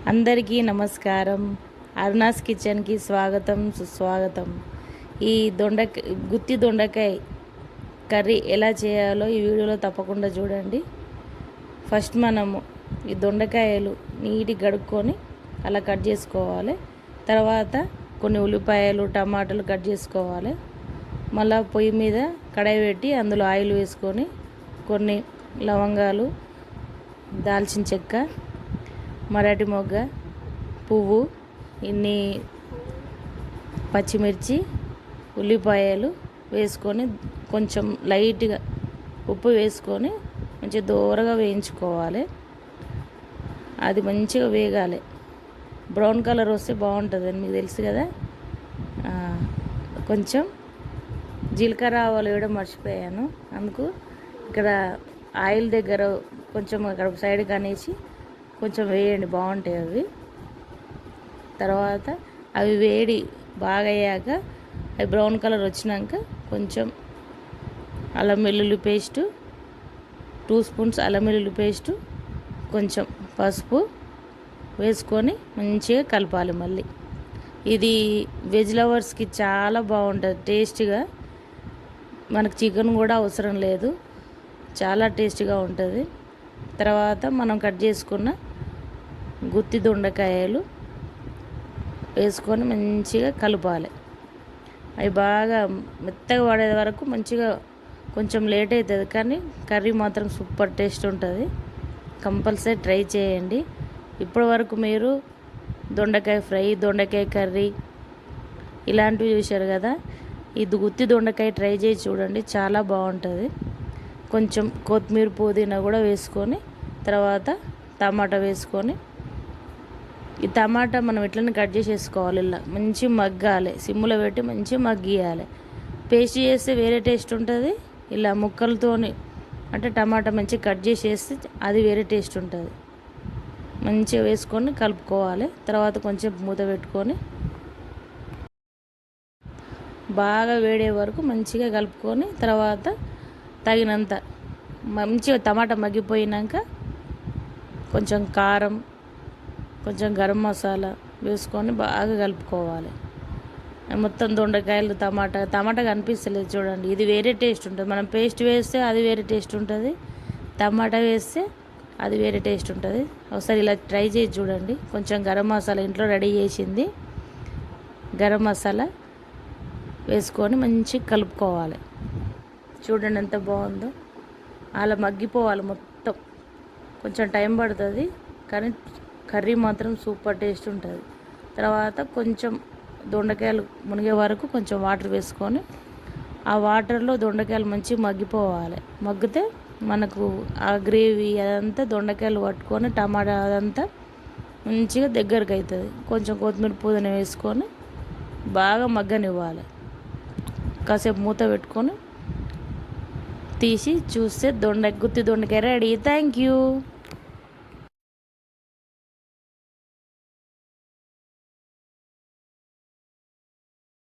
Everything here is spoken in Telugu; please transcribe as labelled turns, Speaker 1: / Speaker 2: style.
Speaker 1: అందరికీ నమస్కారం. అరుణాస్ కిచెన్కి స్వాగతం, సుస్వాగతం. ఈ గుత్తి దొండకాయ కర్రీ ఎలా చేయాలో ఈ వీడియోలో తప్పకుండా చూడండి. ఫస్ట్ మనము ఈ దొండకాయలు నీటి కడుక్కొని అలా కట్ చేసుకోవాలి. తర్వాత కొన్ని ఉల్లిపాయలు, టమాటాలు కట్ చేసుకోవాలి. మళ్ళీ పొయ్యి మీద కడాయి పెట్టి అందులో ఆయిల్ వేసుకొని కొన్ని లవంగాలు, దాల్చిన చెక్క, మరాఠీ మొగ్గ, పువ్వు, ఇన్ని పచ్చిమిర్చి, ఉల్లిపాయలు వేసుకొని కొంచెం లైట్గా ఉప్పు వేసుకొని మంచిగా దూరగా వేయించుకోవాలి. అది మంచిగా వేగాలి. బ్రౌన్ కలర్ వస్తే బాగుంటుందని మీకు తెలుసు కదా. కొంచెం జీలకర్ర ఆవాలు వేయడం మర్చిపోయాను. అందుకు ఇక్కడ ఆయిల్ దగ్గర కొంచెం అక్కడ సైడ్కి అనేసి కొంచెం వేయండి, బాగుంటాయి అవి. తర్వాత అవి వేడి బాగా అయ్యాక అవి బ్రౌన్ కలర్ వచ్చినాక కొంచెం అల్లం వెల్లుల్లి పేస్టు, 2 స్పూన్స్ అల్లం వెల్లుల్లి పేస్టు, కొంచెం పసుపు వేసుకొని మంచిగా కలపాలి. మళ్ళీ ఇది వెజ్ లవర్స్కి చాలా బాగుంటుంది టేస్ట్గా. మనకు చికెన్ కూడా అవసరం లేదు, చాలా టేస్ట్గా ఉంటుంది. తర్వాత మనం కట్ చేసుకున్న గుత్తి దొండకాయలు వేసుకొని మంచిగా కలపాలి. అవి బాగా మెత్తగా పడే వరకు మంచిగా కొంచెం లేట్ అవుతుంది, కానీ కర్రీ మాత్రం సూపర్ టేస్ట్ ఉంటుంది. కంపల్సరీ ట్రై చేయండి. ఇప్పటి వరకు మీరు దొండకాయ ఫ్రై, దొండకాయ కర్రీ ఇలాంటివి చూశారు కదా. ఇది గుత్తి దొండకాయ ట్రై చేసి చూడండి, చాలా బాగుంటుంది. కొంచెం కొత్తిమీర, పుదీనా కూడా వేసుకొని తర్వాత టమాటా వేసుకొని, ఈ టమాటా మనం ఇట్లనే కట్ చేసేసుకోవాలి. ఇలా మంచి మగ్గాలి, సిమ్లో పెట్టి మంచిగా మగ్గియాలి. పేస్ట్ చేస్తే వేరే టేస్ట్ ఉంటుంది. ఇలా ముక్కలతోని అంటే టమాటా మంచిగా కట్ చేసేస్తే అది వేరే టేస్ట్ ఉంటుంది. మంచిగా వేసుకొని కలుపుకోవాలి. తర్వాత కొంచెం మూత పెట్టుకొని బాగా వేడే వరకు మంచిగా కలుపుకొని తర్వాత తగినంత మంచిగా టమాటా మగ్గిపోయినాక కొంచెం కారం, కొంచెం గరం మసాలా వేసుకొని బాగా కలుపుకోవాలి. మొత్తం దొండకాయలు, టమాటా కనిపిస్తలేదు చూడండి, ఇది వేరే టేస్ట్ ఉంటుంది. మనం పేస్ట్ వేస్తే అది వేరే టేస్ట్ ఉంటుంది, టమాటా వేస్తే అది వేరే టేస్ట్ ఉంటుంది. ఒకసారి ఇలా ట్రై చేసి చూడండి. కొంచెం గరం మసాలా ఇంట్లో రెడీ చేసింది, గరం మసాలా వేసుకొని మంచిగా కలుపుకోవాలి. చూడండి ఎంత బాగుందో. అలా మగ్గిపోవాలి మొత్తం. కొంచెం టైం పడుతుంది, కానీ కర్రీ మాత్రం సూపర్ టేస్ట్ ఉంటుంది. తర్వాత కొంచెం దొండకాయలు మునిగే వరకు కొంచెం వాటర్ వేసుకొని ఆ వాటర్లో దొండకాయలు మంచిగా మగ్గిపోవాలి. మగ్గితే మనకు ఆ గ్రేవీ అదంతా దొండకాయలు పట్టుకొని టమాటా అదంతా మంచిగా దగ్గరకు అవుతుంది. కొంచెం కొత్తిమీర, పుదీనా వేసుకొని బాగా మగ్గనివ్వాలి. కాసేపు మూత పెట్టుకొని తీసి చూస్తే గుత్తి దొండకాయ రెడీ. Thank you.